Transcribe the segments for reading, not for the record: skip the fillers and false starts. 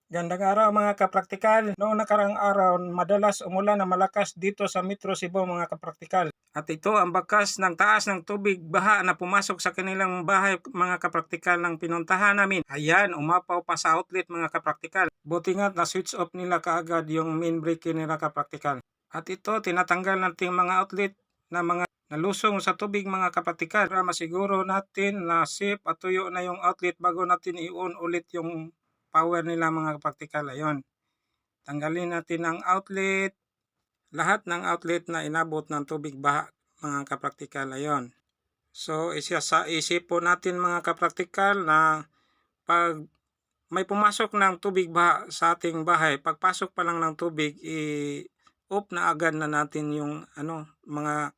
Gandang araw mga kapraktikal. Noong nakaraang araw, madalas umulan na malakas dito sa Metro Cebu mga kapraktikal. At ito ang bakas ng taas ng tubig baha na pumasok sa kanilang bahay mga kapraktikal ng pinuntahan namin. Ayan, umapaw pa sa outlet mga kapraktikal. Buti nga na switch off nila kaagad yung main breaker nila kapraktikal. At ito, tinatanggal natin mga outlet na mga nalusong sa tubig mga kapraktikal para masiguro natin na safe at tuyo na yung outlet bago natin i-on ulit yung power nila mga kapraktikal. Ayun. Tanggalin natin ang outlet. Lahat ng outlet na inabot ng tubig baha mga kapraktikal. Ayun. So isip po natin mga kapraktikal na pag may pumasok ng tubig baha sa ating bahay, pagpasok pa lang ng tubig, i-off na agad na natin yung mga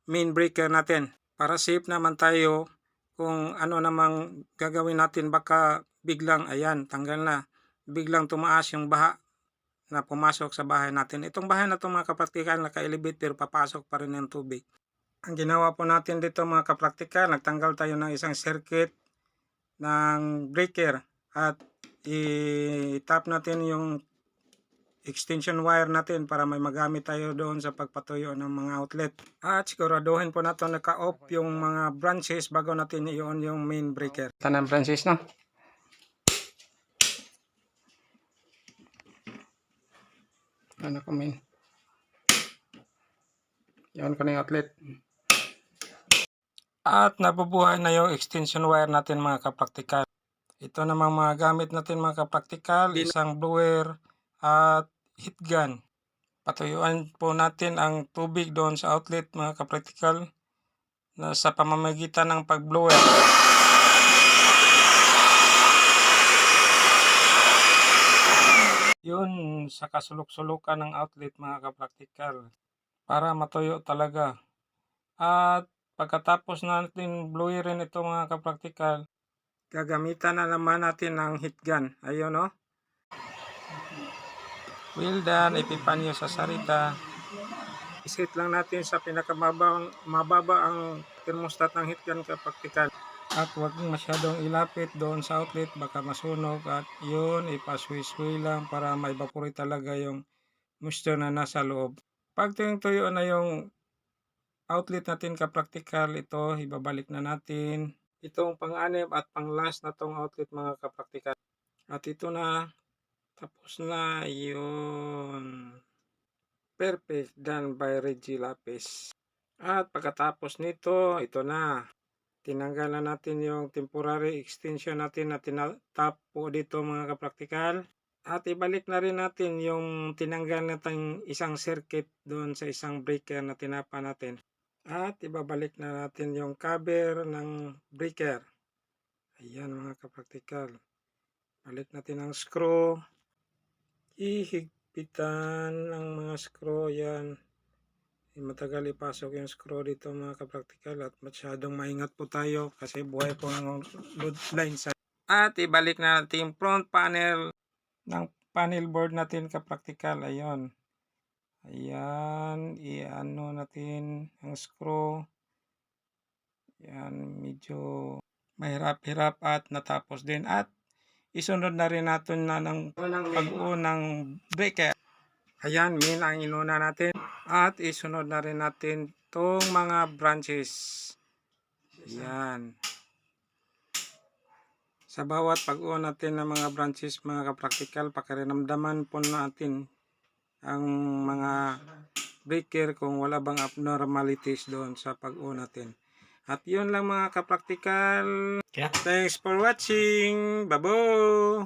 main breaker natin. Para safe naman tayo kung ano namang gagawin natin, baka biglang ayan, tanggal na. Biglang tumaas yung baha na pumasok sa bahay natin. Itong bahay na ito mga kapraktikal, naka-elevator, papasok pa rin yung tubig. Ang ginawa po natin dito mga kapraktikal, nagtanggal tayo ng isang circuit ng breaker at i-tap natin yung extension wire natin para may magamit tayo doon sa pagpatuyo ng mga outlet. At siguraduhin po natin naka-off yung mga branches bago natin i-on yung main breaker. Tanang branches, no? Ano ko main? I-on ko na yung outlet. At nabubuhay na yung extension wire natin mga kapraktikal. Ito namang mga gamit natin mga kapraktikal, isang blower at heat gun. Patuyuan po natin ang tubig doon sa outlet mga kapraktikal na sa pamamagitan ng pag-blower. Yun sa kasulok-sulukan ng outlet mga kapraktikal para matuyo talaga. At pagkatapos natin blowerin ito mga kapraktikal, gagamitan na naman natin ng heat gun. Ayun, no? Well done, Epipanyo sa Sarita. Iset lang natin sa mababa ang thermostat ng heat gun kapraktikal. At huwag masyadong ilapit doon sa outlet, baka masunog. At yun, ipaswi-swi lang para ma-evaporate talaga yung moisture na nasa loob. Pag tuyo na yung outlet natin kapraktikal, ito ibabalik na natin. Itong pang-anim at pang-last na tong outlet mga kapraktikal. At ito na, tapos na yun. Perfect, done by Reggie Lapis. At pagkatapos nito, ito na. Tinanggal na natin yung temporary extension natin na tinatap po dito mga kapraktikal. At ibalik na rin natin yung tinanggal natin isang circuit doon sa isang breaker na tinapa natin. At ibabalik na natin yung cover ng breaker. Ayan mga kapraktikal. Balik natin ang screw. Ihigpitan ang mga screw yan. Matagal ipasok yung screw dito mga kapraktikal at masyadong maingat po tayo kasi buhay po ng load line sa. At ibalik na natin yung front panel ng panel board natin kapraktikal. Ayun. Ayan. I-ano natin ang screw. Ayan. Medyo mahirap-hirap at natapos din. At isunod na rin natin na ng pag-unang breaker. Ayan, main ang inuna natin. At isunod na rin natin itong mga branches. Ayan. Sa bawat pag-on natin ng mga branches mga kapraktikal, pakiramdaman po natin ang mga breaker kung wala bang abnormalities doon sa pag-on natin. At yun lang mga kapraktikal. Thanks for watching. Babo!